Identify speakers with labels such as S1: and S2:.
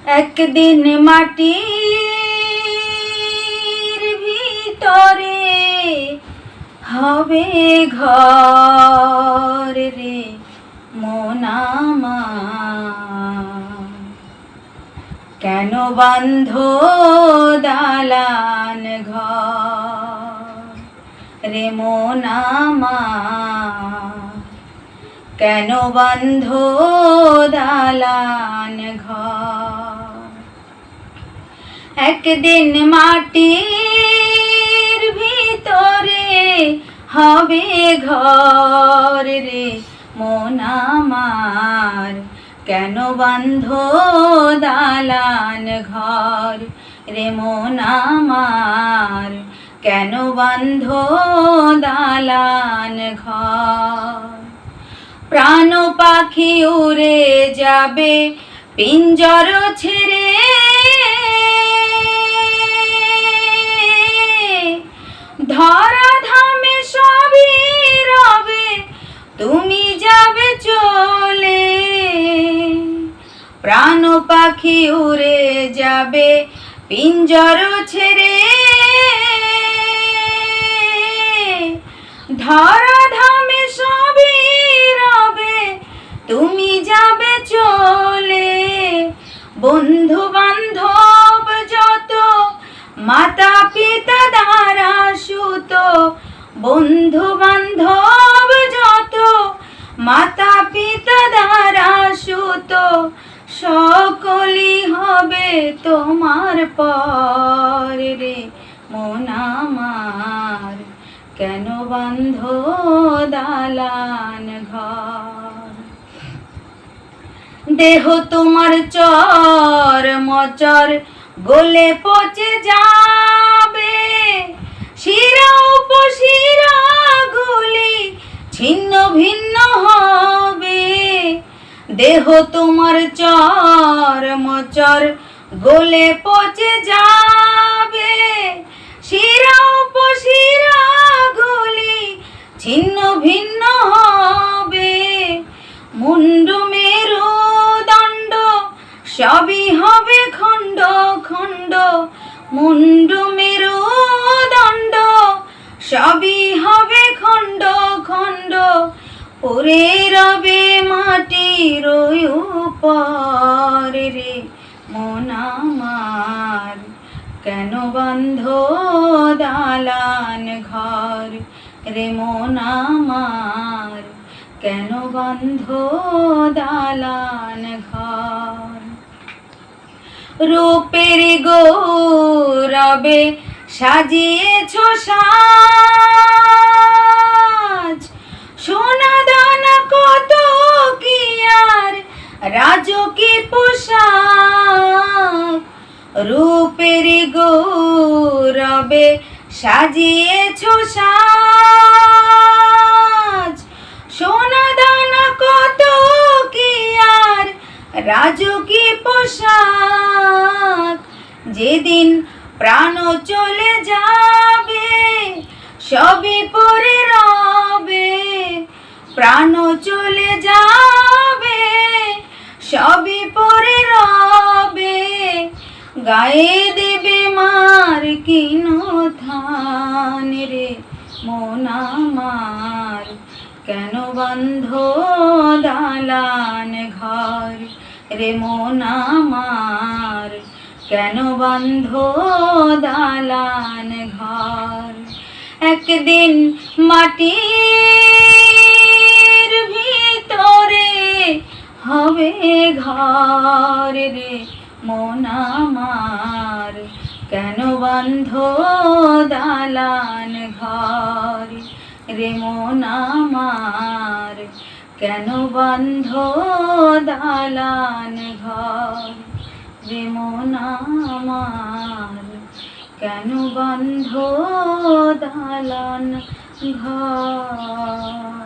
S1: একদিন মাটির ভিতরে হবে ঘর রে মন আমার। কেন বাঁধো দালান ঘর রে মন আমার। কেন বাঁধো দালান ঘর। একদিন মাটির ভিতরে হবে ঘর রে মন আমার। কেন বাঁধো দালান ঘর রে মন আমার। কেন বাঁধো দালান ঘর। প্রাণ পাখি উড়ে যাবে পিঞ্জর ছেড়ে, ধরা ধামে সবই রবে তুমি যাবে চলে। প্রাণ পাখি উড়ে যাবে পিঞ্জর ছেড়ে, ধরা ধামে সবই রবে তুমি যাবে চলে। বন্ধু বান্ধব যত মাতা পিতা দ্বারা সুত, বন্ধু বান্ধব যত মাতা পিতা দ্বারা সুত, সকলই হবে তোমার পর রে মন আমার। কেন বাঁধো দালান ঘর। দেহ তোমার চর মচর গলে পচে যাবে, শিরা উপশিরা গুলি ছিন্ন ভিন্ন হবে। দেহ তোমার চর মচর গলে পচে যাবে, শিরা উপশিরা গুলি ছিন্ন ভিন্ন হবে। মুন্ডু মেরু দণ্ড সবই হবে খণ্ড খণ্ড, মুন্ডু মেরু দণ্ড সবই হবে খণ্ড খণ্ড। পরে রবে মাটির উপর রে মন আমার। কেন বাঁধো দালান ঘর রে মন আমার। কেন বাঁধো দালান ঘর। রূপের গৌরবে সাজিয়েছ সাজ, সোনা দানা কত কি আর রাজকী পোশাক। রূপের গৌরবে সাজিয়েছ সাজ, সোনা দানা কত কি আর রাজকী পোশাক। যেদিন প্রাণ চলে যাবে সবই পরে রবে, প্রাণ চলে যাবে সবই পরে রবে। গায়ে দেবে মার কিন থান রে মন আমার। কেন বাঁধো দালান ঘর রে মন আমার। কেন বাঁধো দালান ঘর। একদিন মাটির ভিতরে হবে ঘর রে মন আমার। কেন বাঁধো দালান ঘর রে মন আমার। কেন বাঁধো দালান ঘর রে মন আমার। কেন বাঁধো দালান ঘর।